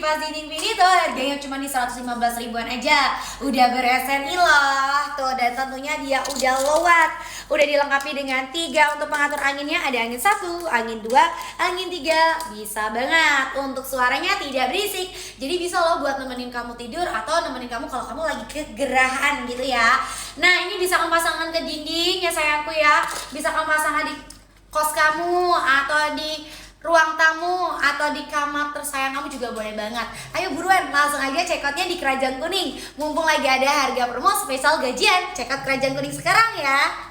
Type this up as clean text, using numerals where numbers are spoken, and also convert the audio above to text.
kipas dinding Pinito, harganya cuma di 115 ribuan aja. Udah ber-SNI loh. Tuh, dan tentunya dia udah low watt. Udah dilengkapi dengan 3 untuk pengatur anginnya, ada angin 1, angin 2, angin 3. Bisa banget untuk suaranya tidak berisik. Jadi bisa loh buat nemenin kamu tidur atau nemenin kamu kalau kamu lagi kegerahan gitu ya. Nah, ini bisa kamu pasangkan ke dinding ya sayangku ya. Bisa kamu pasangkan di kos kamu atau di ruang tamu atau di kamar tersayang kamu juga boleh banget. Ayo buruan langsung aja check outnya di Kerajaan Kuning. Mumpung lagi ada harga promo spesial gajian, check out Kerajaan Kuning sekarang ya.